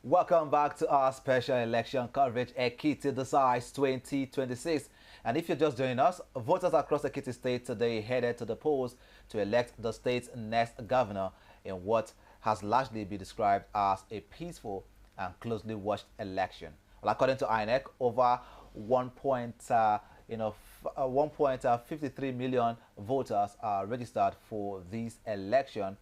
Welcome back to our special election coverage, Ekiti decides 2026. And if you're just joining us, voters across Ekiti State today headed to the polls to elect the state's next governor in what has largely been described as a peaceful and closely watched election. Well, according to INEC, over 1.53 million voters are registered for this election,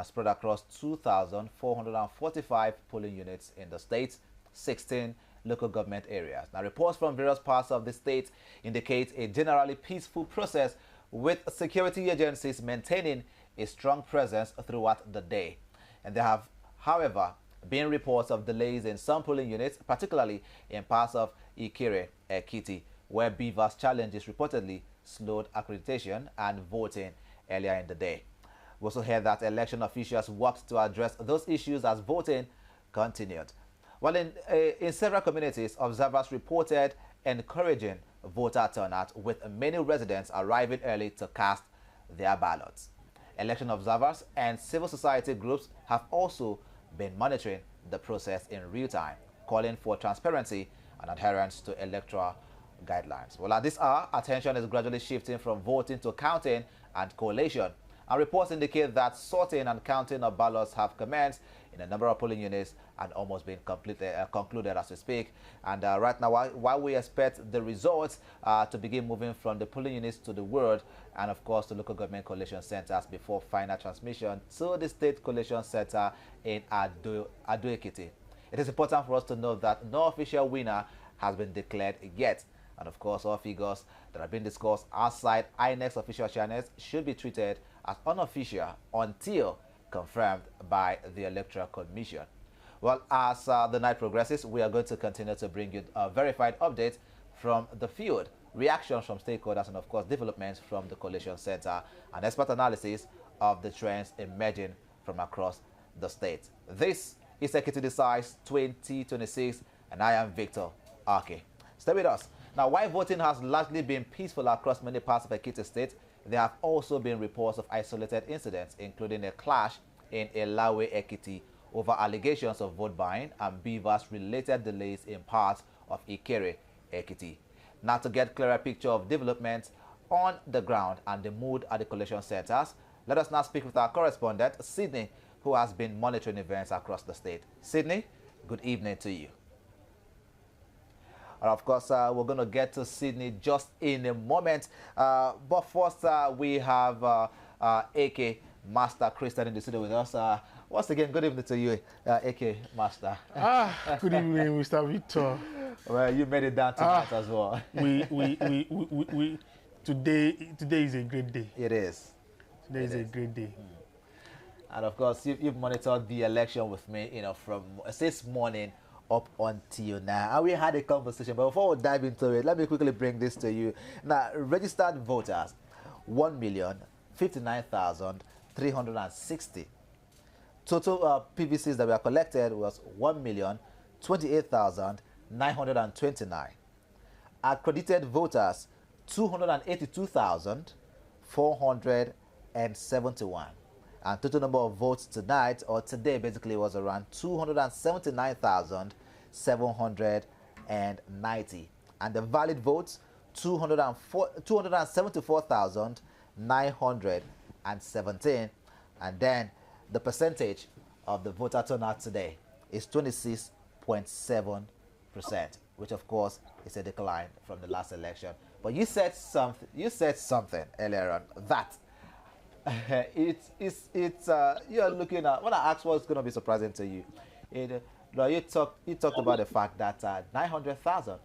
spread across 2,445 polling units in the state, 16 local government areas. Now, reports from various parts of the state indicate a generally peaceful process, with security agencies maintaining a strong presence throughout the day. And there have, however, been reports of delays in some polling units, particularly in parts of Ekiti, where beavers challenges reportedly slowed accreditation and voting earlier in the day. We also heard that election officials worked to address those issues as voting continued. Well, in several communities, observers reported encouraging voter turnout, with many residents arriving early to cast their ballots. Election observers and civil society groups have also been monitoring the process in real time, calling for transparency and adherence to electoral guidelines. Well, at this hour, attention is gradually shifting from voting to counting and collation. And reports indicate that sorting and counting of ballots have commenced in a number of polling units and almost been concluded as we speak. And right now, while we expect the results to begin moving from the polling units to the ward and, of course, the local government collation centers before final transmission to the state collation center in Ekiti. It is important for us to note that no official winner has been declared yet. And, of course, all figures that have been discussed outside INEC's official channels should be treated as unofficial until confirmed by the Electoral Commission. Well, as the night progresses, we are going to continue to bring you verified updates from the field, reactions from stakeholders, and, of course, developments from the Collation Center, and expert analysis of the trends emerging from across the state. This is Ekiti Decides 2026, and I am Victor Arke. Stay with us. Now, while voting has largely been peaceful across many parts of Ekiti State, there have also been reports of isolated incidents, including a clash in Elawe, Ekiti, over allegations of vote buying and beavers-related delays in parts of Ikere, Ekiti. Now, to get a clearer picture of developments on the ground and the mood at the collation centers, let us now speak with our correspondent, Sydney, who has been monitoring events across the state. Sydney, good evening to you. And of course, we're going to get to Sydney just in a moment. But first, we have AK Master Christian in the studio with us. Once again, good evening to you, AK Master. Good evening, Mr. Victor. Well, you made it down tonight as well. Today is a great day. It is. Today is a great day. And of course, you've monitored the election with me, from this morning up until now. And we had a conversation, but before we dive into it, let me quickly bring this to you. Now, registered voters, 1,059,360. Total PVCs that were collected was 1,028,929. Accredited voters, 282,471. And total number of votes tonight, or today basically, was around 279,790. And the valid votes, 274,917. And then the percentage of the voter turnout today is 26.7%, which of course is a decline from the last election. But you said something earlier on that you're looking at, when I asked what's going to be surprising to you, you talked about the fact that 900,000,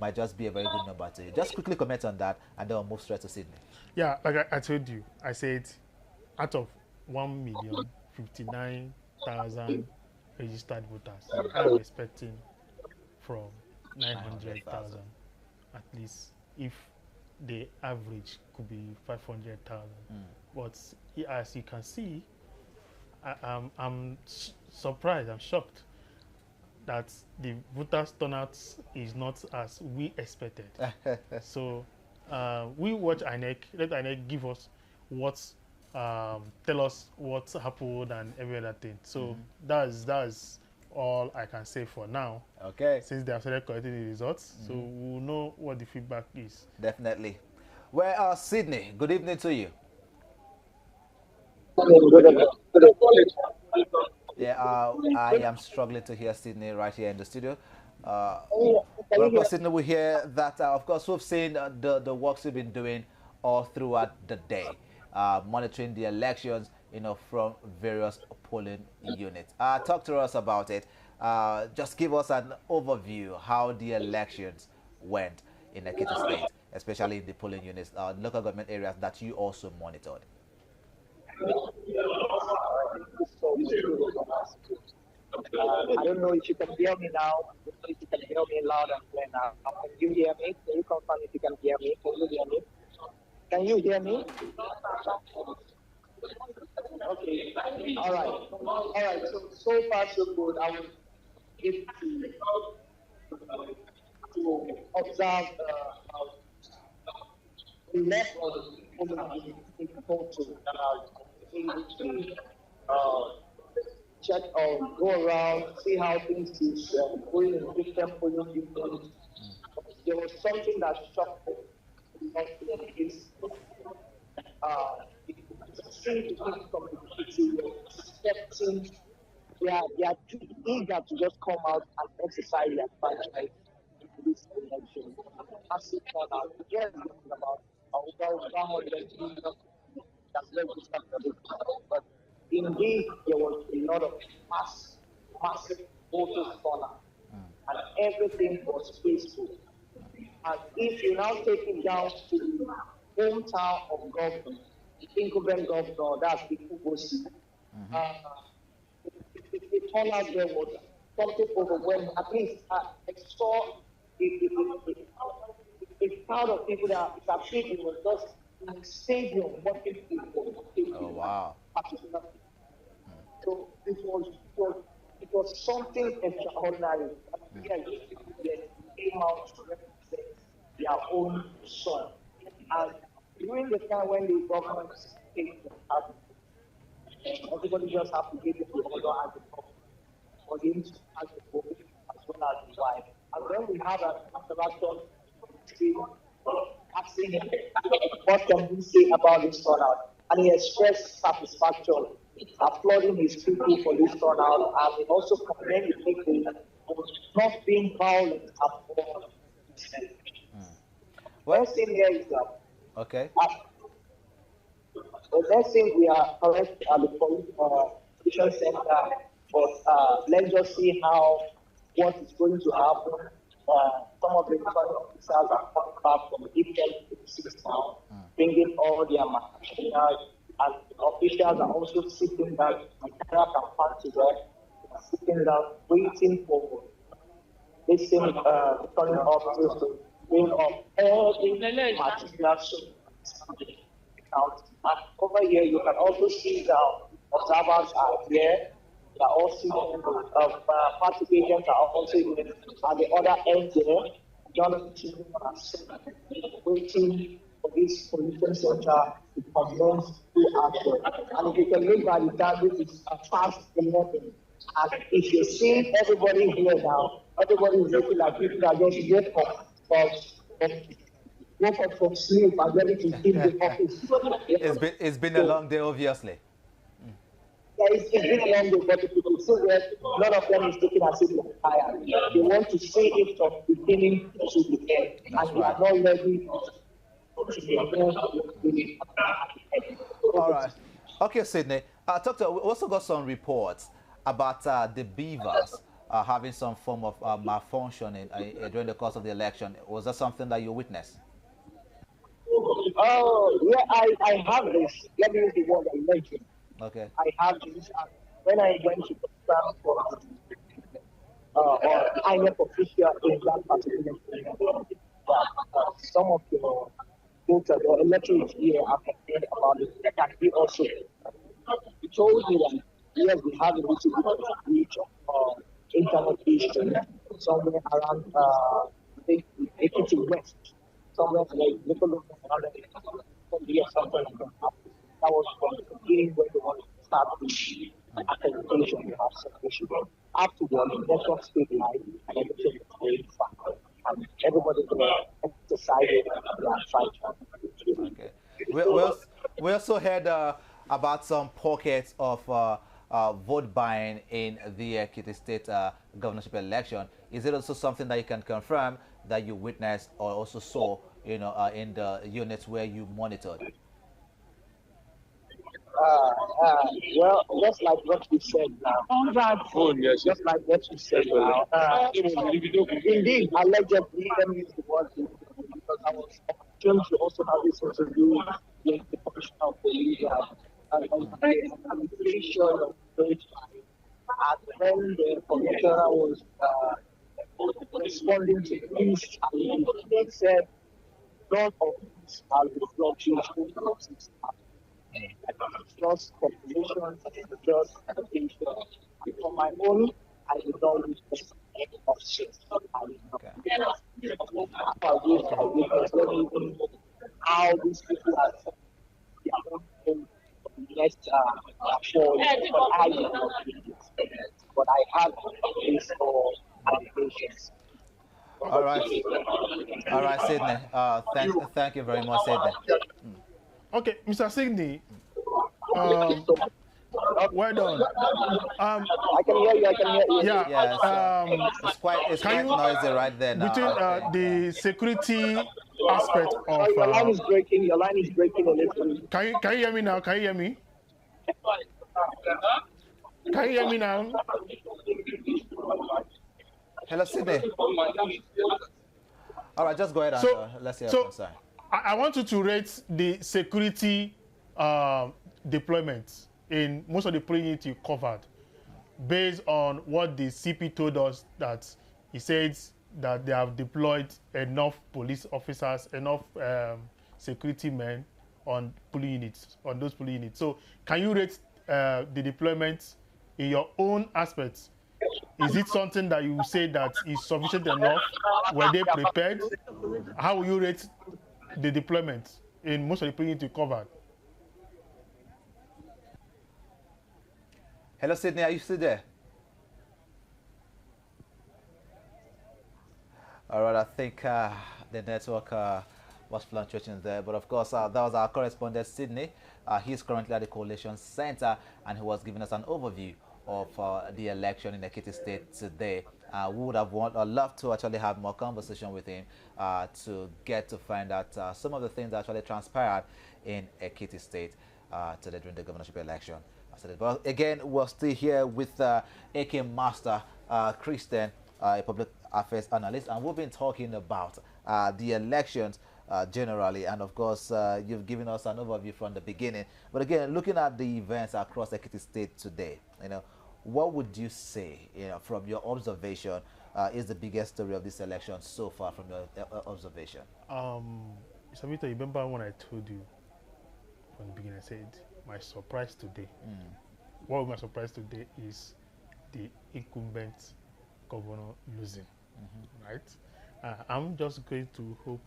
might just be a very good number to you. Just quickly comment on that, and then we'll move straight to Sydney. Yeah, like I told you, I said out of 1,059,000 registered voters, I'm expecting from 900,000 at least, if the average could be 500,000. But as you can see, I'm surprised, I'm shocked that the voters' turnout is not as we expected. So we watch INEC, let INEC give us tell us what happened and every other thing. So that's all I can say for now. Okay. Since they have started collecting the results, so we'll know what the feedback is. Definitely. Well, Sydney, good evening to you. Yeah, I am struggling to hear Sydney right here in the studio. Uh, but of course, Sydney, we hear that, of course, we've seen the works you've been doing all throughout the day, monitoring the elections, from various polling units. Talk to us about it. Just give us an overview how the elections went in Ekiti State, especially in the polling units, local government areas that you also monitored. I don't know if you can hear me now. I don't know if you can hear me loud and clear now. Can you hear me? Can you confirm if you can hear me? Can you hear me? Can you hear me? Okay. All right. All right. So far so good. I will get to observe the left of the photo that are able to check or go around, see how things is going in different polling units. There was something that shocked me. It's extreme people from the city were expecting, they are too eager to just come out and exercise their franchise in this election. Massive turnout. Again, about over 100 million that registered for this. But indeed, there was a lot of massive voters turnout, and everything was peaceful. And if you now take it down to the hometown of governor, the incumbent governor, that's the Kubosi, the turnout there was something overwhelming. At least I saw a crowd of people that it was just in the stadium watching people. Oh, wow. So it was something extraordinary. Again, these people came out to represent their own son. And during the time when the government came to happen, everybody just have to give it to the other and the government for him to ask the vote as well as his wife. And then we have an interaction asking him what can he say about this turnout. And he expressed satisfaction, applauding his people for this turnout, and he also commended the people for not being violent at all. One thing here is that Okay. the next thing we are correct at the police center, but let's just see what is going to happen. Some of the returning officers are coming back from different places now, bringing all their materials, and the officials are also sitting down, camera can pan to them, sitting down, waiting for this thing, returning officers to bring up all the materials. And over here, you can also see the observers are here. They are all sitting, party agents are also here. At the other end there, journalists are waiting for this pollution center to commence to action. And if you can look by the time, this is a fast 11. And if you see everybody here now, everybody is looking like people that just woke up from sleep and ready to leave the office. It's been a long day, obviously. Yeah, it's been a long day, but people see that none of them is taking as if they're tired. They want to see it from beginning to the end. That's and right. they are not ready All right. Okay, Sydney. Doctor, we also got some reports about the beavers having some form of malfunctioning during the course of the election. Was that something that you witnessed? Oh, yeah, I have this. Let me use the word I mentioned. Okay. I have this. When I went to the for or INEP official in that particular area, some of the voters or electorate here are complaining about it. That can be also. He told me that yes, we have a little bit of reach of internet issue somewhere around Ekiti West, somewhere like little around here, something like that. That was from the beginning when they wanted to start the accreditation of separation. afterwards, network stabilized and everything was going fine. And everybody exercised their franchise. Okay. We also heard about some pockets of vote buying in the Ekiti State governorship election. Is it also something that you can confirm that you witnessed or also saw, in the units where you monitored? Well, just like what you said now. Just like what you said now. Indeed, allegedly, let me use the word because I was trying to also have this interview with the commissioner of police and manipulation of those time. And when the commissioner was responding to these allegations, he said, none of these are reflections just population, just education. For my own, I did not witness any of shit. I did not. Let me even how these people are their own thing. Next, for but I did not witness. But I have this for allegations. All right. All right, Sydney. Thank you very much, Sydney. Okay, Mr. Sydney, well done. I can hear you. I can hear you. Yeah. Yes. It's quite noisy right there now. Between the security aspect of. Your line is breaking. Your line is breaking a little. Can you hear me now? Can you hear me? Can you hear me now? Hello, Sydney. All right, just go ahead and let's hear your concern. I want you to rate the security deployment in most of the polling units you covered, based on what the CP told us, that he said that they have deployed enough police officers, enough security men on polling units, on those polling units. So, can you rate the deployment in your own aspects? Is it something that you say that is sufficient enough? Were they prepared? How will you rate the deployment in most of the polling units you covered? Hello, Sydney. Are you still there? All right. I think the network was fluctuating there, but of course, that was our correspondent, Sydney. He's currently at the Coalition Center, and he was giving us an overview of the election in Ekiti State today. We would have loved to actually have more conversation with him to get to find out some of the things that actually transpired in Ekiti State today during the governorship election. But again, we're still here with AK Master Christian, a public affairs analyst, and we've been talking about the elections generally, and of course you've given us an overview from the beginning. But again, looking at the events across Ekiti State today, what would you say, from your observation, is the biggest story of this election so far from your observation? Sabito, you remember when I told you from the beginning, I said my surprise today. What my surprise today is the incumbent governor losing, right? I'm just going to hope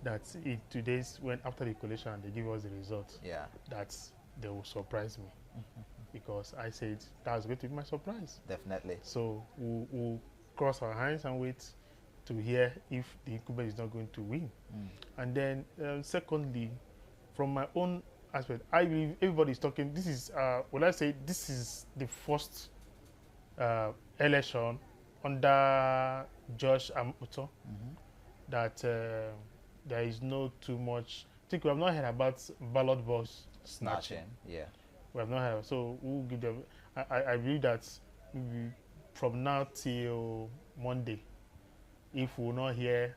that in today's, after the collation and they give us the results, that they will surprise me. Because I said that's going to be my surprise. Definitely. So we'll cross our hands and wait to hear if the incumbent is not going to win. And then secondly, from my own aspect, I believe everybody is talking. This is, will I say, this is the first election under Josh Amuto that there is no too much. I think we have not heard about ballot box snatching. Yeah. We have not heard. So we'll give them. I believe that from now till Monday, if we will not hear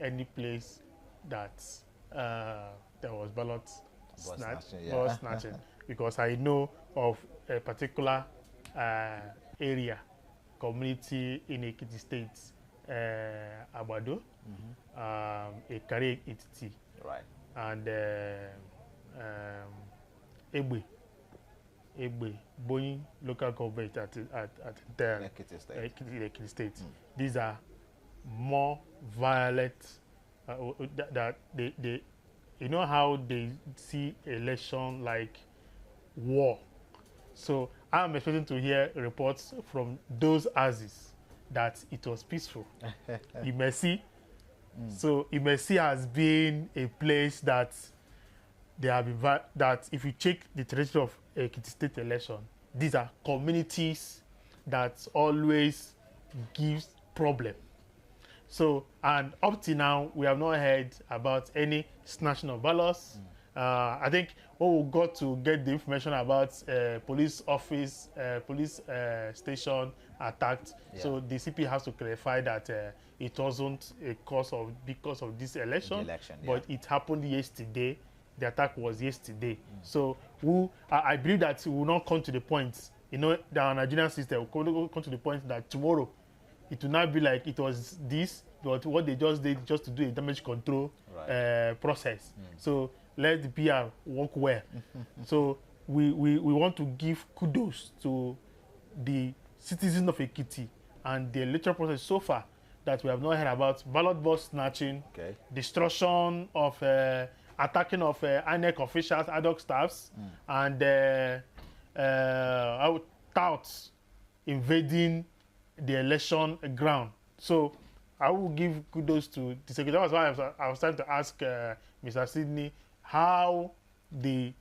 any place that there was ballot snatching, because I know of a particular area, community in Ekiti State, Abado, Ekari Ekiti, right, and Egbe, Boeing local government at Ekiti State. These are more violent. That they, you know how they see election like war. So I'm expecting to hear reports from those houses that it was peaceful. Imesi. So Imesi has been a place that they have been that if you check the trajectory of Ekiti state election, these are communities that always gives problem. So, and up to now, we have not heard about any snatching of ballots. I think when we got to get the information about police office, police station attacked, so the CP has to clarify that it wasn't because of this election, but it happened yesterday. The attack was yesterday. So I believe that we will not come to the point, that our Nigerian system will come to the point that tomorrow it will not be like it was this, but what they just did just to do a damage control process. So let the PR work well. So we want to give kudos to the citizens of Ekiti and the electoral process so far that we have not heard about ballot box snatching, destruction of attacking of INEC officials, ad hoc staffs, and touts invading the election ground. So I will give kudos to the secretary. That's why I was trying to ask Mr. Sidney how the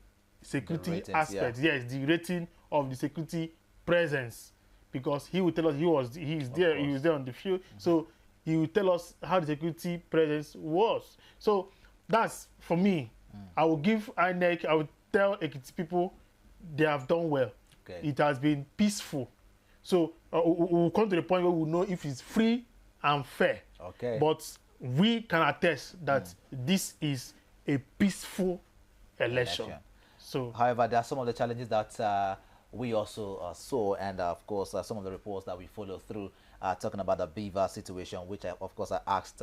security aspect, the rating of the security presence, because he will tell us he was there on the field. So he will tell us how the security presence was. So that's for me. I will give INEC, I will tell Ekiti people they have done well. It has been peaceful. So we'll come to the point where we'll know if it's free and fair. But we can attest that this is a peaceful election. So, however, there are some of the challenges that we also saw, and of course some of the reports that we follow through talking about the beaver situation, which of course I asked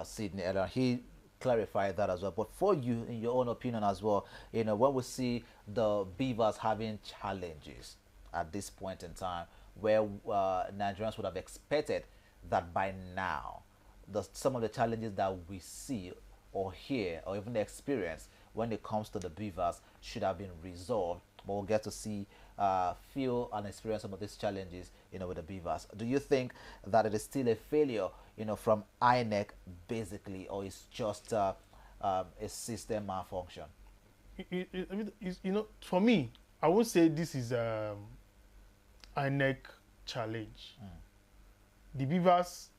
Sidney earlier. He clarified that as well. But for you, in your own opinion as well, when we see the beavers having challenges at this point in time, where Nigerians would have expected that by now, some of the challenges that we see or hear or even experience when it comes to the beavers should have been resolved, but we'll get to see, feel and experience some of these challenges, with the beavers. Do you think that it is still a failure, from INEC basically, or it's just a system malfunction? For me, I would say this is INEC challenge. The beavers,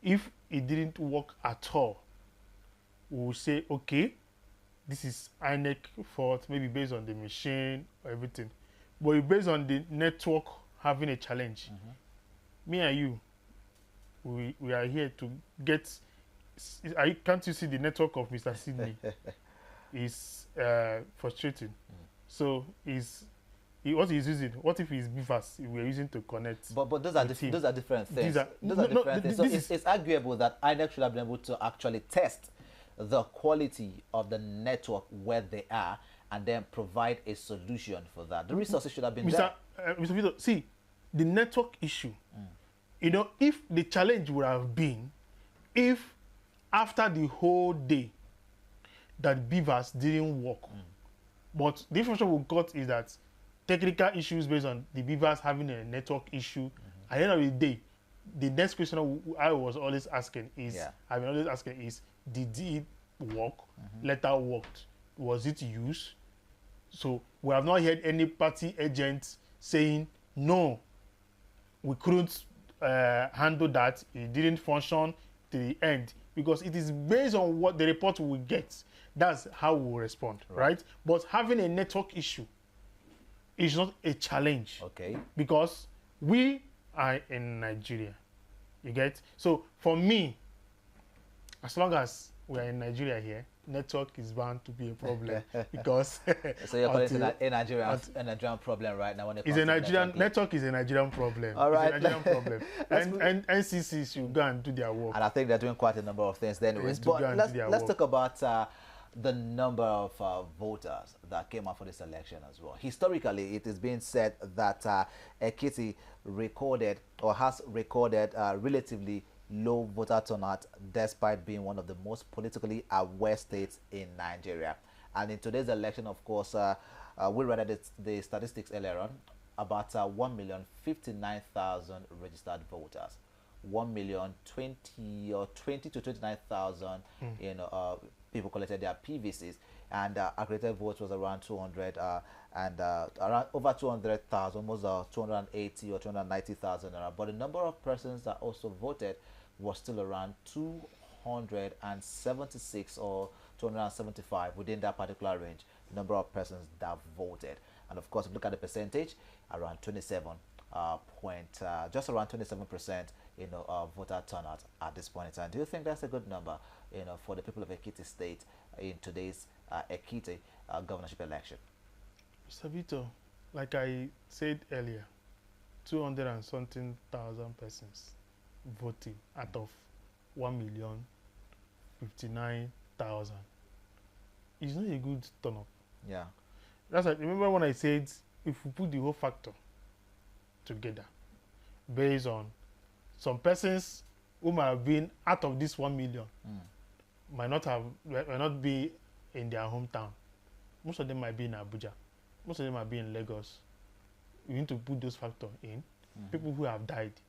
if it didn't work at all, we will say, okay, this is INEC fault, maybe based on the machine or everything. But based on the network having a challenge, me and you, we are here to get. Can't you see the network of Mr. Sidney is frustrating? So what he's using, what if his beavers we're using to connect? But those are different things. Those are different things. So it's arguable that INEC should have been able to actually test the quality of the network where they are and then provide a solution for that. The resources should have been there. Mr. Vito, see, the network issue, if the challenge would have been, if after the whole day that beavers didn't work, but the information we got is that technical issues based on the beavers having a network issue, at the end of the day, the next question I was always asking is, did it work? Letter worked. Was it used? So we have not heard any party agent saying, no, we couldn't handle that. It didn't function to the end. Because it is based on what the report we get. That's how we will respond, right? But having a network issue is not a challenge. Because we are in Nigeria. You get? So for me, as long as we are in Nigeria here, network is bound to be a problem because. So you're calling it a Nigerian problem right now when it comes to network is a Nigerian problem. All right, it's a Nigerian problem. And NCC should go and do their work. And I think they're doing quite a number of things. Anyways, but let's talk about the number of voters that came out for this election as well. Historically, it is being said that Ekiti recorded or has recorded relatively low voter turnout despite being one of the most politically aware states in Nigeria. And in today's election, of course, we read the statistics earlier on. about 1,059,000 registered voters. 1,020,000 or 20 to 29,000 people collected their PVCs, and accredited votes was around 200 and around over 200,000, almost 280 or 290,000. But the number of persons that also voted was still around 276 or 275 within that particular range. The number of persons that voted, and of course, if you look at the percentage, around 27 just around 27%, voter turnout at this point in time. Do you think that's a good number, for the people of Ekiti State in today's Ekiti governorship election? Mr. Vito, like I said earlier, 200 and something thousand persons voting out of 1,059,000. It's not a good turn-up. Yeah. That's like, remember when I said if we put the whole factor together based on some persons who might have been out of this 1 million might not be in their hometown. Most of them might be in Abuja. Most of them might be in Lagos. We need to put those factors in. People who have died,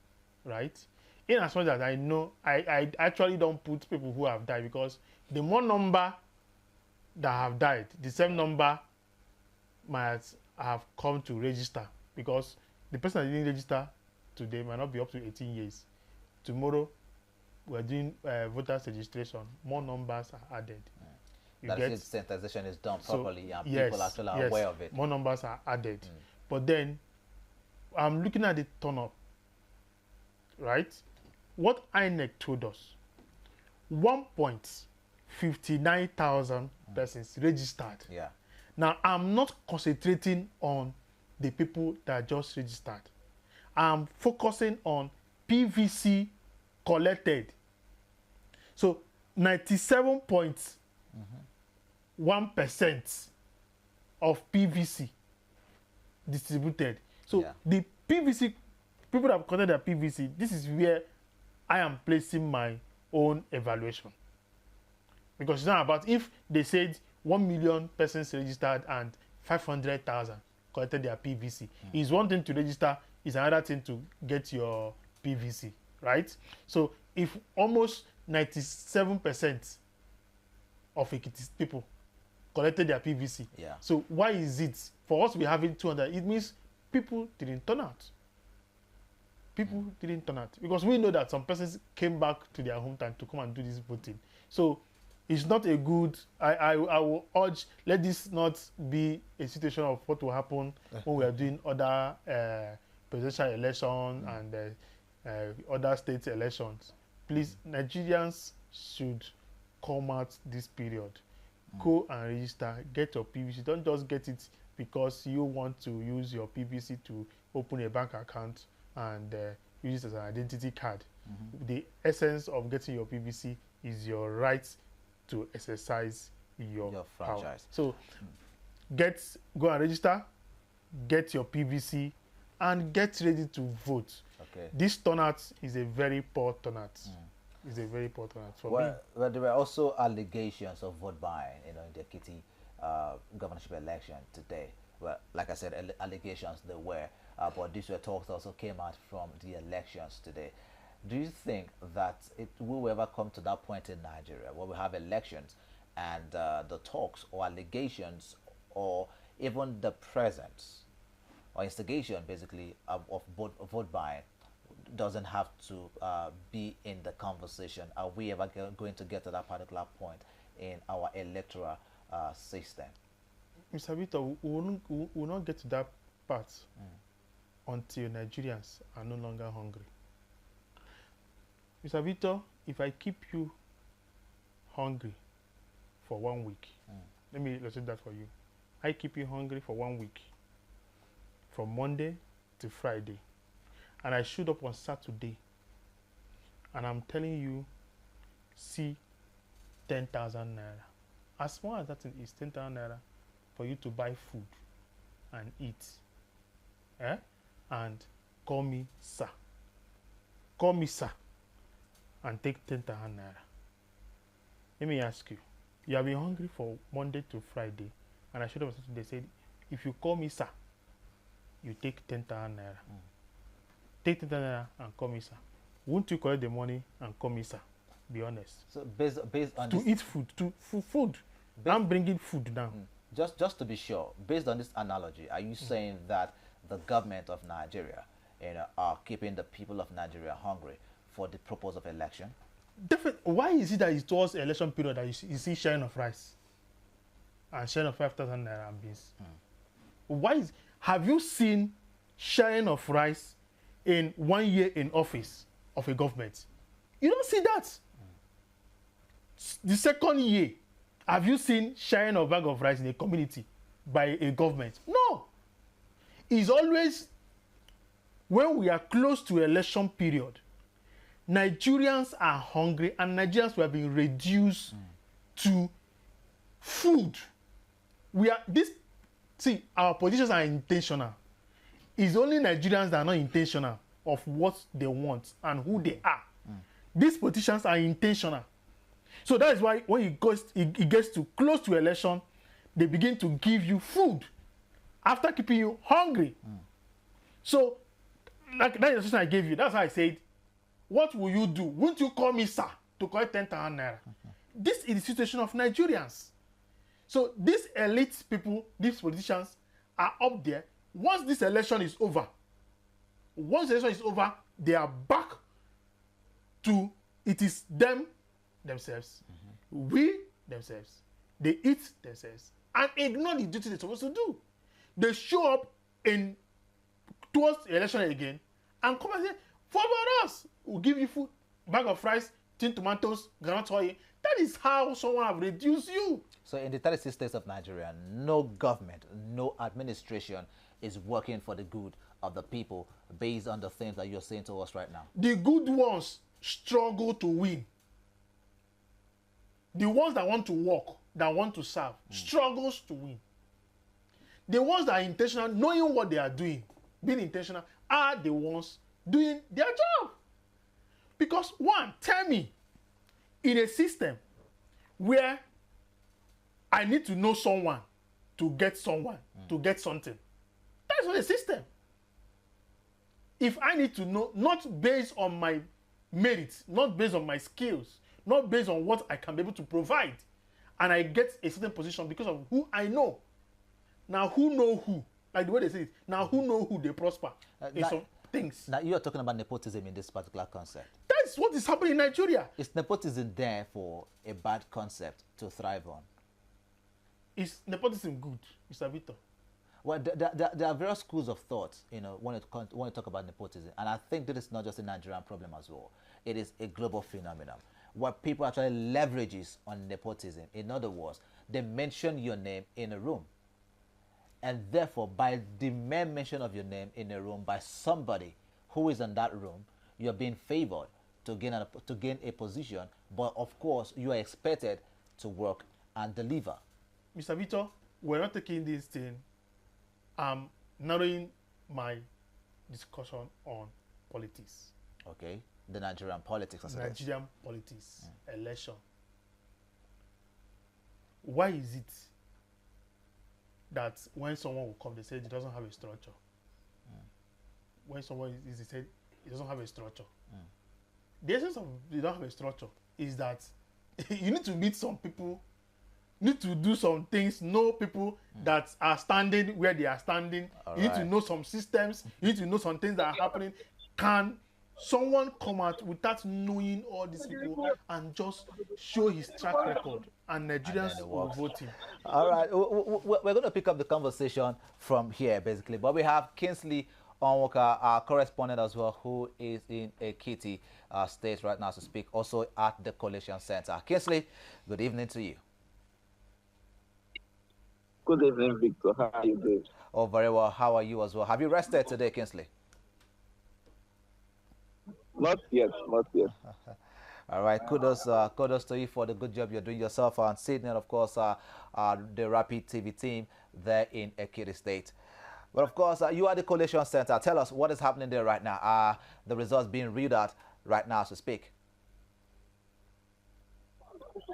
right? In as much as I know, I actually don't put people who have died, because the more number that have died, the same number might have come to register, because the person that didn't register today might not be up to 18 years. Tomorrow, we're doing voters registration. More numbers are added. That is, sensitization is done properly, and yes, people actually are aware of it. More numbers are added. But then, I'm looking at the turn-up, right? What INEC told us, 1,059,000 persons registered. Yeah. Now, I'm not concentrating on the people that just registered. I'm focusing on PVC collected. So, 97.1% of PVC distributed. So, the PVC, people that have collected their PVC, this is where I am placing my own evaluation. Because it's not about if they said 1 million persons registered and 500,000 collected their PVC. It's one thing to register, it's another thing to get your PVC, right? So if almost 97% of Ekiti people collected their PVC, so why is it for us to be having 200? It means people didn't turn out. People didn't turn out, because we know that some persons came back to their hometown to come and do this voting. So it's not a good, I will urge, let this not be a situation of what will happen when we are doing other presidential elections and other state elections. Please, Nigerians should come out this period. Go and register, get your PVC. Don't just get it because you want to use your PVC to open a bank account and use it as an identity card. The essence of getting your PVC is your right to exercise your franchise. So go and register, get your PVC, and get ready to vote. Okay. This turnout is a very poor turnout. It's a very poor turnout for me. Well, there were also allegations of vote buying, in the Ekiti governorship election today. Well, like I said, allegations there were, but these were talks also came out from the elections today. Do you think that it will ever come to that point in Nigeria where we have elections and the talks or allegations or even the presence or instigation, basically, of vote buying doesn't have to be in the conversation? Are we ever going to get to that particular point in our electoral system? Mr. Vito, we will not get to that part until Nigerians are no longer hungry. Mr. Vito, if I keep you hungry for 1 week, let me illustrate that for you. I keep you hungry for 1 week, from Monday to Friday, and I showed up on Saturday, and I'm telling you, see 10,000 naira. As small as that is 10,000 naira for you to buy food and eat, and call me sir. Call me sir. And take 10,000 naira. Let me ask you, you have been hungry for Monday to Friday, and I showed up on Saturday, said, if you call me sir, you take 10,000 naira. Take 10,000 naira and come here, sir. Won't you collect the money and come here, sir? Be honest. So based on to this, eat food, food. I'm bringing food down. just to be sure, based on this analogy, are you saying that the government of Nigeria, are keeping the people of Nigeria hungry for the purpose of election? Why is it that it's towards election period that you see sharing of rice and sharing of 5,000 naira and beans? Why have you seen sharing of rice in 1 year in office of a government? You don't see that. The second year, have you seen sharing of bag of rice in a community by a government? No. It's always when we are close to election period, Nigerians are hungry and Nigerians were being reduced to food. Our politicians are intentional. It's only Nigerians that are not intentional of what they want and who they are. These politicians are intentional. So that is why when it gets to close to election, they begin to give you food after keeping you hungry. So like that is the I gave you. That's how I said, what will you do? Won't you call me, sir, to collect 10,000 naira? This is the situation of Nigerians. So these elite people, these politicians are up there. Once this election is over, they are back to it is themselves. We themselves. They eat themselves and ignore the duty they're supposed to do. They show up towards the election again and come and say, follow us. We'll give you food, bag of rice, tin tomatoes, groundnut oil. That is how someone have reduced you. So in the 36 states of Nigeria, no government, no administration is working for the good of the people based on the things that you're saying to us right now. The good ones struggle to win. The ones that want to work, that want to serve, struggles to win. The ones that are intentional, knowing what they are doing, being intentional, are the ones doing their job. Because tell me, in a system where I need to know someone to get someone, to get something, that's not a system. If I need to know, not based on my merits, not based on my skills, not based on what I can be able to provide, and I get a certain position because of who I know. Now, who know who? Like the way they say it. Now, who know who they prosper in some things. Now, you are talking about nepotism in this particular concept. That's what is happening in Nigeria. Is nepotism there for a bad concept to thrive on? Is nepotism good, Mr. Victor? Well, there are various schools of thought, when you talk about nepotism. And I think that is not just a Nigerian problem as well. It is a global phenomenon where people actually leverages on nepotism. In other words, they mention your name in a room. And therefore, by the mere mention of your name in a room by somebody who is in that room, you are being favored to gain a position. But of course, you are expected to work and deliver. Mr. Victor, we're not taking this thing. I'm narrowing my discussion on politics. Okay, the Nigerian politics. Nigerian politics, election. Why is it that when someone will come, they say it doesn't have a structure? When someone is said it doesn't have a structure. The essence of they don't have a structure is that you need to meet some people, need to do some things, know people that are standing where they are standing. You need to know some systems. You need to know some things that are happening. Can someone come out without knowing all these people and just show his track record, and Nigerians will vote him? All right, we're going to pick up the conversation from here, basically. But we have Kingsley Onwuka, our correspondent as well, who is in Ekiti State right now to speak, also at the Coalition Center. Kingsley, good evening to you. Good evening, Victor. How are you doing? Oh, very well. How are you as well? Have you rested today, Kingsley? Not yet, not yet. All right, kudos to you for the good job you're doing yourself and Sydney, and of course, the Rapid TV team there in Ekiti State. But of course, you are the Coalition Center. Tell us what is happening there right now. Are the results being read out right now as we speak?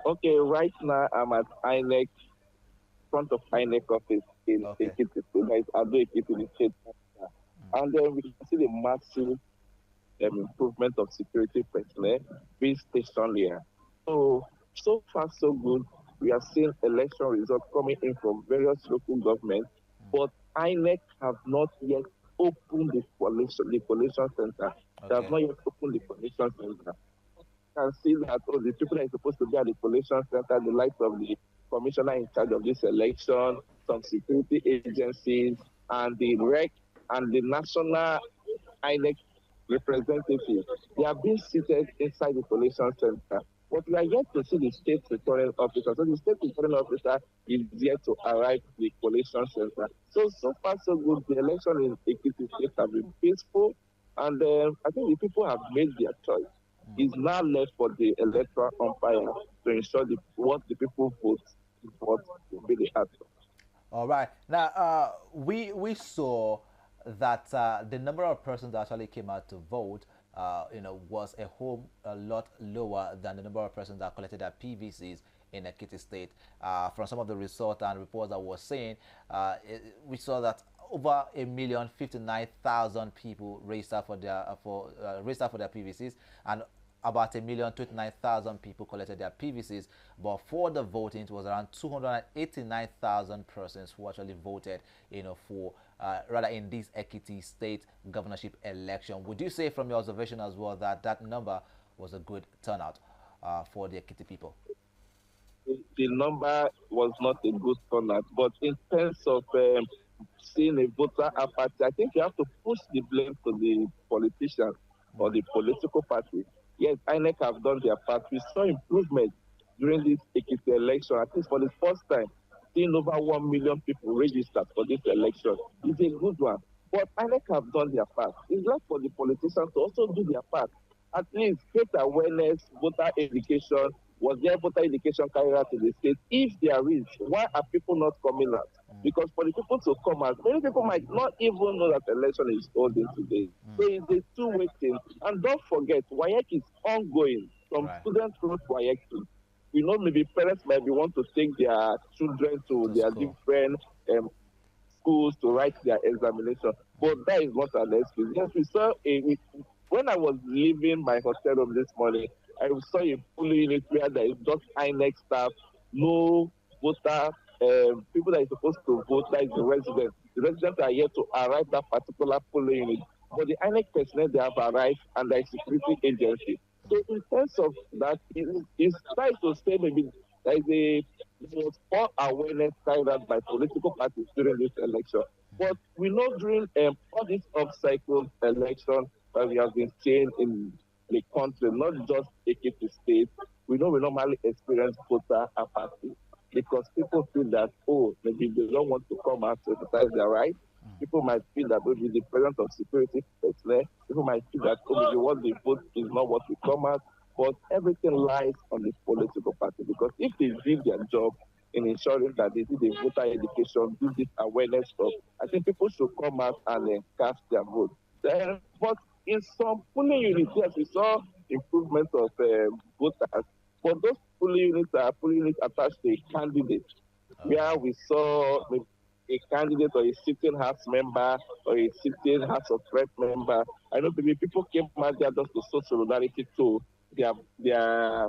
Okay, right now I'm at INEC, front of INEC office in Ekiti. So guys, I'll do Ekiti State. And then we can see the massive improvement of security personnel being stationed here. So, so far so good. We are seeing election results coming in from various local governments, but INEC have not yet opened the collation center. They have Okay. not yet opened the collation center. Can see that the people that are supposed to be at the collation center, the likes of the commissioner in charge of this election, some security agencies, and the REC and the national INEC representatives, they are being seated inside the collation center. But we are yet to see the state returning officer. So the state returning officer is yet to arrive at the collation center. So far so good. The election in Ekiti state have been peaceful, and I think the people have made their choice. It's now left for the electoral umpire to ensure what the people vote is what will be the outcome. All right. Now, we saw that the number of persons that actually came out to vote, was a lot lower than the number of persons that collected their PVCs in Ekiti State. From some of the results and reports that we're seeing, we saw that over 1,059,000 people registered for their PVCs, and about 1,029,000 people collected their PVCs, but for the voting, it was around 289,000 persons who actually voted, for rather in this Ekiti State governorship election. Would you say, from your observation as well, that that number was a good turnout for the Ekiti people? The number was not a good turnout, but in terms of seeing a voter apathy, I think you have to push the blame to the politicians or the political party. Yes, INEC have done their part. We saw improvement during this Ekiti election, at least for the first time, seeing over 1 million people registered for this election. It's a good one. But INEC have done their part. It's left for the politicians to also do their part. At least create awareness, voter education. Was there voter education carried out in the state? If there is, why are people not coming out? Because for the people to come out, many people might not even know that the election is holding today. So it's a two-way thing. And don't forget, WAEC is ongoing. Some Right. students wrote WAEC too. We know maybe parents might be want to take their children to their School. different schools to write their examination. But that is not an excuse. Yes, when I was leaving my hotel room this morning, I saw a full unit where there is just INEC staff, no voter, people that are supposed to vote, that is the residents. The residents are yet to arrive that particular polling unit. But the INEC personnel, they have arrived, and there is security agency. So in terms of that, it's trying to say maybe there is there was poor awareness carried out by political parties during this election. But we know during all these off-cycle elections that we have been seeing in the country, not just Ekiti State, we know we normally experience voter apathy because people feel that, maybe they don't want to come out to exercise their right. People might feel that maybe the presence of security personnel, people might feel that maybe what they vote is not what we come out. But everything lies on the political party because if they did their job in ensuring that they did the voter education, do this awareness stuff, I think people should come out and cast their vote. But in some polling units, yes, we saw improvement of voters, but those polling units are polling units attached to a candidate, where we saw maybe a candidate or a sitting house member or a sitting house of rep member. I know maybe people came out there just to show solidarity to their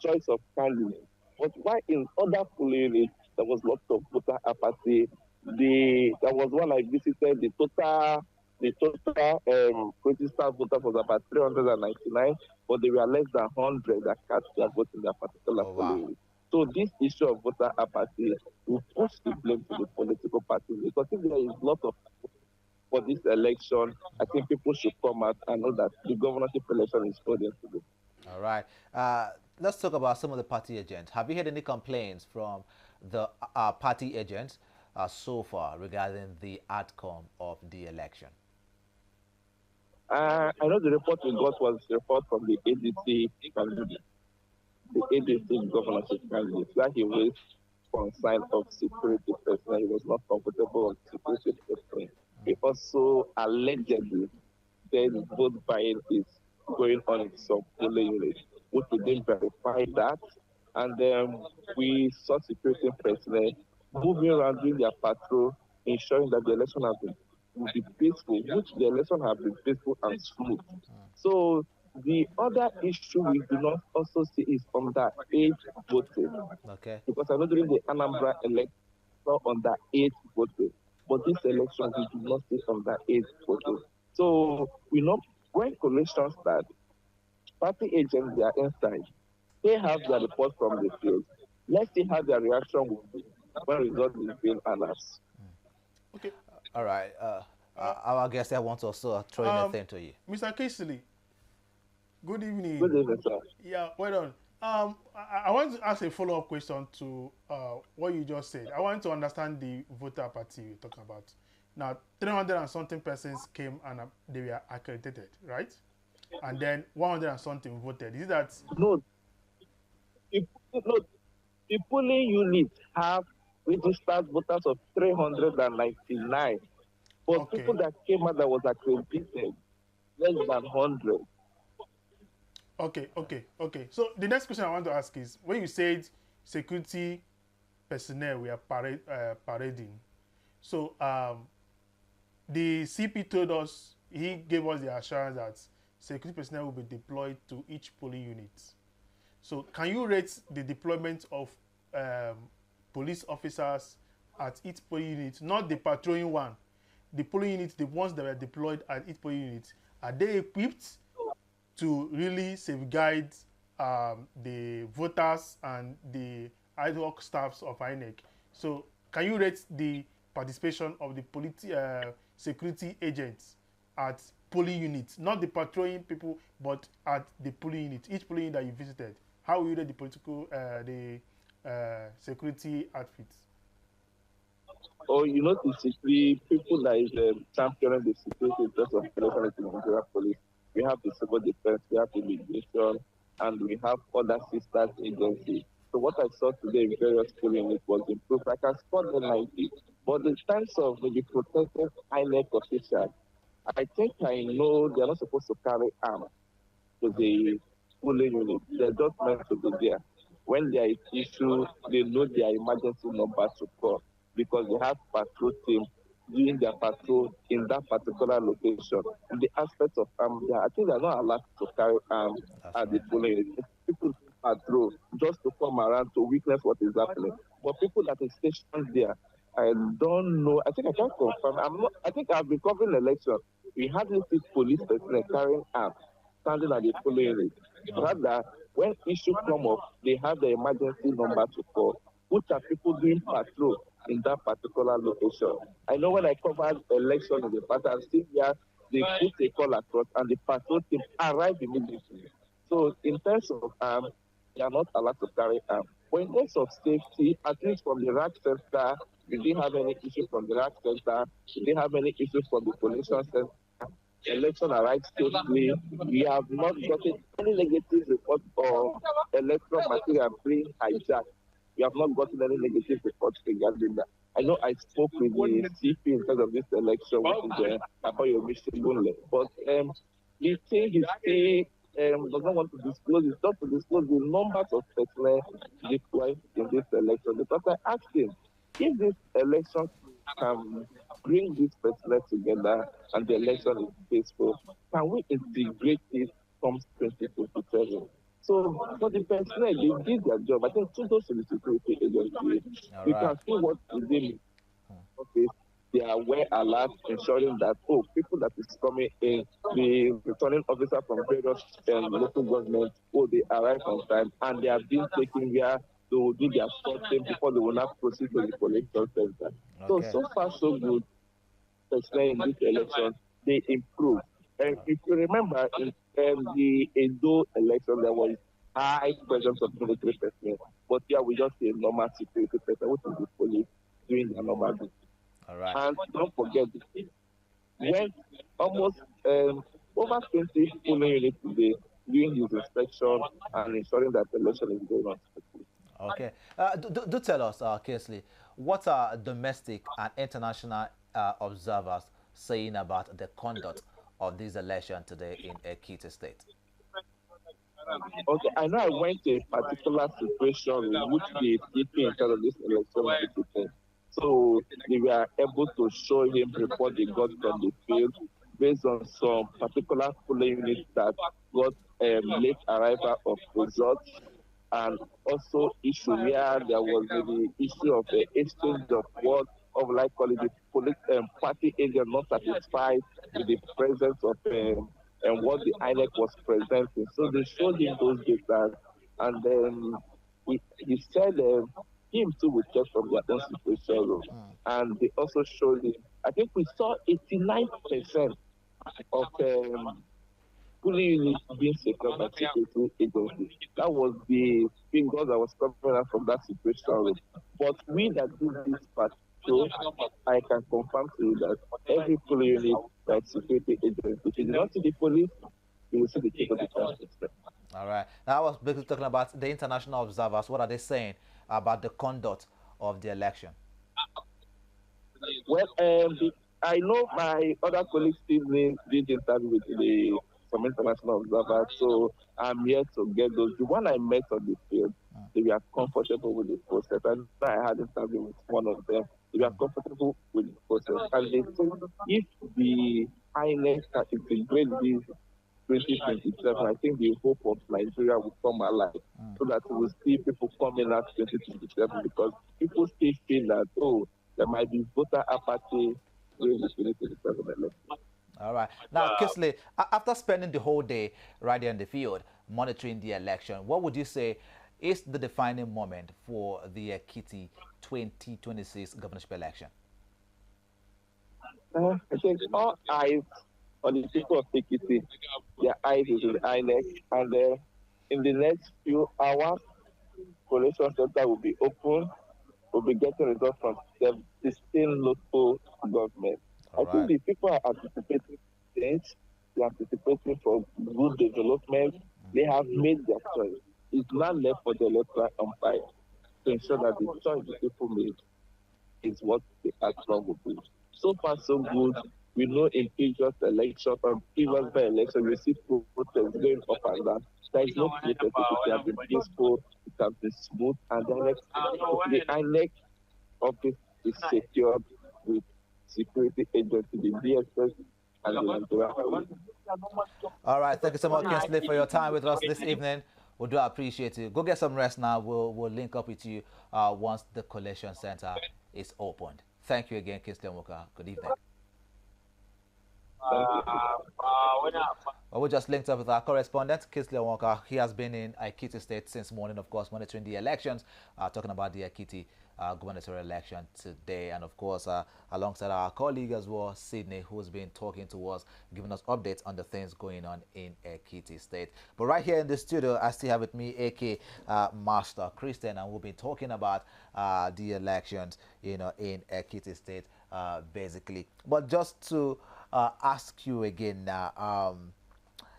choice of candidate. But why in other polling units there was lots of voter apathy? There was one I visited, the total registered voters was about 399, but there were less than 100 that cast their vote in that particular polling unit. So this issue of voter apathy will push the blame to the political parties because if there is a lot of for this election, I think people should come out and know that the governorship election is holding today. All right. Let's talk about some of the party agents. Have you heard any complaints from the party agents so far regarding the outcome of the election? I know the report we got was the report from the ADC candidate, the ADC governorship candidate, where he raised concern of security personnel. He was not comfortable with security personnel. He also allegedly said vote buying is going on in some polling units, which we didn't verify that. And then we saw security personnel moving around doing their patrol, ensuring that the election has been will be peaceful, which the election have been peaceful and smooth. So the other issue we do not also see is underage voting. Okay. Because I know during the Anambra election, underage voting. But this election, we do not see underage voting. So we know when coalition start, party agents, they are inside. They have their report from the field. Let's see how their reaction will be when result is being announced. Okay. All right. Our guest, I want to also throw in a thing to you. Mr. Casely, good evening. Good evening, sir. Yeah, well done. I want to ask a follow-up question to what you just said. I want to understand the voter party you're talking about. Now, 300 and something persons came and they were accredited, right? And then 100 and something voted. Is that? No, the polling units have registered voters of 399. But Okay. people that came out that was accredited, less than 100. Okay. So the next question I want to ask is, when you said security personnel were parading, so the CP told us, he gave us the assurance that security personnel will be deployed to each polling unit. So can you rate the deployment of police officers at each polling unit, not the patrolling one, the polling units, the ones that were deployed at each polling unit, are they equipped to really safeguard the voters and the ad hoc staffs of INEC? So can you rate the participation of the security agents at polling units, not the patrolling people, but at the polling unit, each polling unit that you visited? How will you rate the security outfits? Or you know, the people that is championing the security in terms of election in Nigeria police. We have the civil defense, we have immigration, and we have other sisters agencies. So what I saw today in various polling units was improved. I can score the 90. But in terms of the protected INEC officials, I think I know they're not supposed to carry arms to the polling unit. They're just meant to be there. When there is issue, they know their emergency number to call because they have patrol team doing their patrol in that particular location. In the aspect of I think they're not allowed to carry arms at the polling unit. People patrol just to come around to witness what is happening. But people that are stationed there, I don't know. I think I can't confirm. I think I've been covering election. We hardly see police personnel carrying arms standing at the polling unit. Rather, when issues come up, they have the emergency number to call, which are people doing patrol in that particular location. I know when I covered election in the past, I've seen where they put a call across and the patrol team arrive immediately. So in terms of they are not allowed to carry arms. But in terms of safety, at least from the RAC center, we didn't have any issue from the RAC center. We didn't have any issues from the police center. Election arrived safely. We have not gotten any negative report of electoral material being hijacked. We have not gotten any negative reports regarding that. I know I spoke with the CP in terms of this election, which is Akoyomi Shibunle, but the thing is does not want to disclose. It's not to disclose the numbers of personnel deployed in this election. Because I asked him if this election can bring this personnel together and the election is peaceful, can we integrate it from 2027? So for the personnel, they did their job. I think kudos to the security agency. You can see what is in okay. They are well alert, ensuring that people that is coming in, the returning officer from various local governments, they arrive on time and they are being taken where they will do their sorting before they will not proceed to the collection center. Okay. So far so good. In this election, they improved. And if you remember, in the Edo election, there was high presence of military personnel. But here we just see a normal security personnel, which is the police doing their normal duty. All right. And don't forget, when almost over 20 polling units today doing his inspection and ensuring that the election is going on smoothly. Okay. Do tell us, Kingsley, what are domestic and international observers saying about the conduct of this election today in Ekiti State? Okay, I know I went to a particular situation in which the CP in terms of this election. So they were able to show him report they got from the field based on some particular polling units that got late arrival of results, and also issue where there was the issue of the exchange of what of like call it the party agent not satisfied with the presence of and what the INEC was presenting. So they showed him those data, and then he said him too would check from their own situation room. And they also showed him, I think we saw 89% of fully units being secured by security agencies. That was the figures that was coming out from that situation room. But we that do this part, so I can confirm to you that every fully unit by security agency, if you do not see the police, you will see the chief of the transport. All right. Now, I was basically talking about the international observers. What are they saying about the conduct of the election? Well, I know my other colleagues still did interview with some international observers, so I'm here to get those. The one I met on the field, they were comfortable with the process. And I had an interview with one of them. They were comfortable with the process. And they said if the INEC can integrate this 2027, I think the hope of Nigeria will come alive so that we will see people coming out 2027, because people still feel that, oh, there might be voter apathy during the 2027 election. All right. Now, Kisley, after spending the whole day right there in the field monitoring the election, what would you say is the defining moment for the Ekiti 2026 governorship election? I think all eyes on the people of Ekiti, their eyes is in the INEC, and in the next few hours, collation center will be open. We'll be getting results from 16 local governments. I think the people are anticipating change, they are anticipating for good development. They have made their choice. It's not left for the electoral umpire to ensure that the choice the people made is what the outcome will be. So far, so good. We know in previous elections, previous by election, we see protests going up and down. There is no protest. It has been peaceful, it has been smooth, and the INEC office is secured with security agency, the DSS, and the Nigeria. All right, thank you so much, Kinsley, for your time with us this evening. We do appreciate it. Go get some rest now. We'll link up with you once the collation center is opened. Thank you again, Kinsley Omoka. Good evening. Well, we just linked up with our correspondent, Kinsley Omoka. He has been in Ekiti State since morning, of course, monitoring the elections, talking about the Ekiti gubernatorial election today, and of course alongside our colleague as well, Sydney, who's been talking to us, giving us updates on the things going on in Ekiti State. But right here in the studio, I still have with me AK Master Christian, and we'll be talking about the elections, in Ekiti State, basically. But just to ask you again now,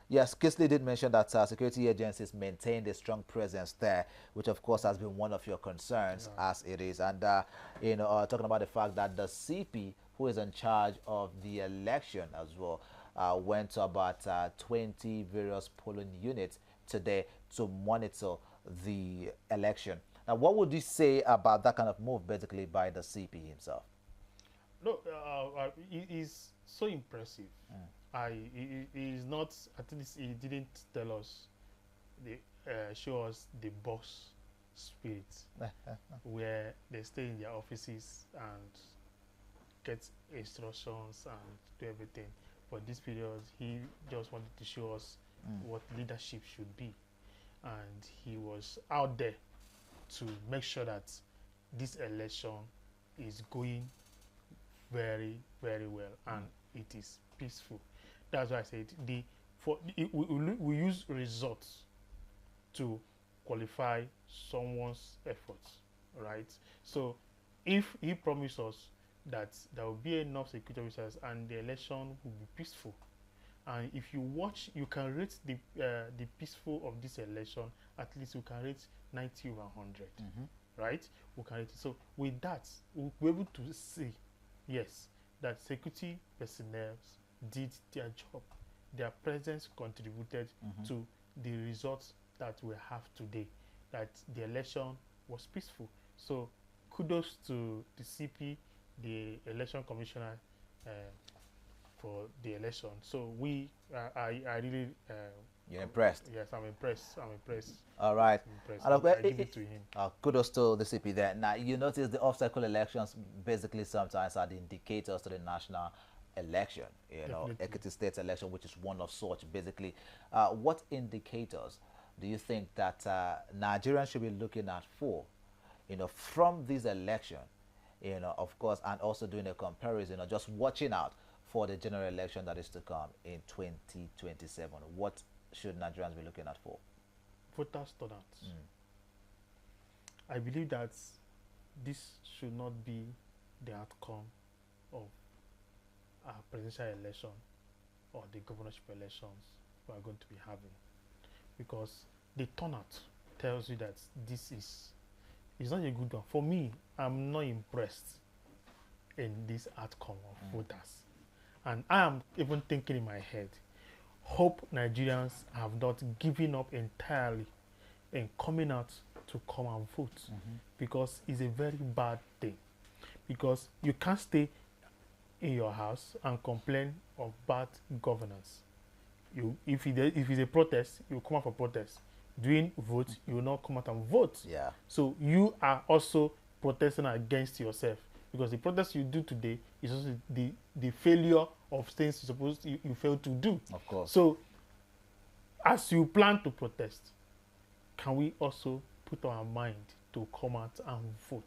yes, Kisley did mention that security agencies maintained a strong presence there, which of course has been one of your concerns, as it is. And, talking about the fact that the CP, who is in charge of the election as well, went to about 20 various polling units today to monitor the election. Now, what would you say about that kind of move, basically, by the CP himself? No, it is so impressive. He is not, at least he didn't tell us, show us the boss spirit, where they stay in their offices and get instructions and do everything. For this period, he just wanted to show us what leadership should be. And he was out there to make sure that this election is going very, very well, and it is peaceful. That's why I said we use results to qualify someone's efforts, right? So if he promised us that there will be enough security officers and the election will be peaceful, and if you watch, you can rate the peaceful of this election, at least you can rate 90 over 100, right? We can rate it. So with that, we'll be able to see, yes, that security personnel did their job. Their presence contributed to the results that we have today, that the election was peaceful. So kudos to the CP, the election commissioner, for the election. So I really. You're impressed? Yes, I'm impressed. I'm impressed. All right. And I give it to him. Kudos to the CP there. Now, you notice the off-cycle elections basically sometimes are the indicators to the national election. You know, Ekiti State election, which is one of such, basically. What indicators do you think that Nigerians should be looking at for, you know, from this election, you know, of course, and also doing a comparison, or just watching out for the general election that is to come in 2027? What should Nigerians be looking at for? Voters turnout. I believe that this should not be the outcome of our presidential election or the governorship elections we are going to be having, because the turnout tells you that this is not a good one. For me, I'm not impressed in this outcome of voters, and I am even thinking in my head, hope Nigerians have not given up entirely in coming out to come and vote, because it's a very bad thing. Because you can't stay in your house and complain of bad governance. If it's a protest, you come out for protest. During vote, you will not come out and vote. Yeah. So you are also protesting against yourself, because the protest you do today is also the failure of things you failed to do. Of course. So as you plan to protest, can we also put our mind to come out and vote?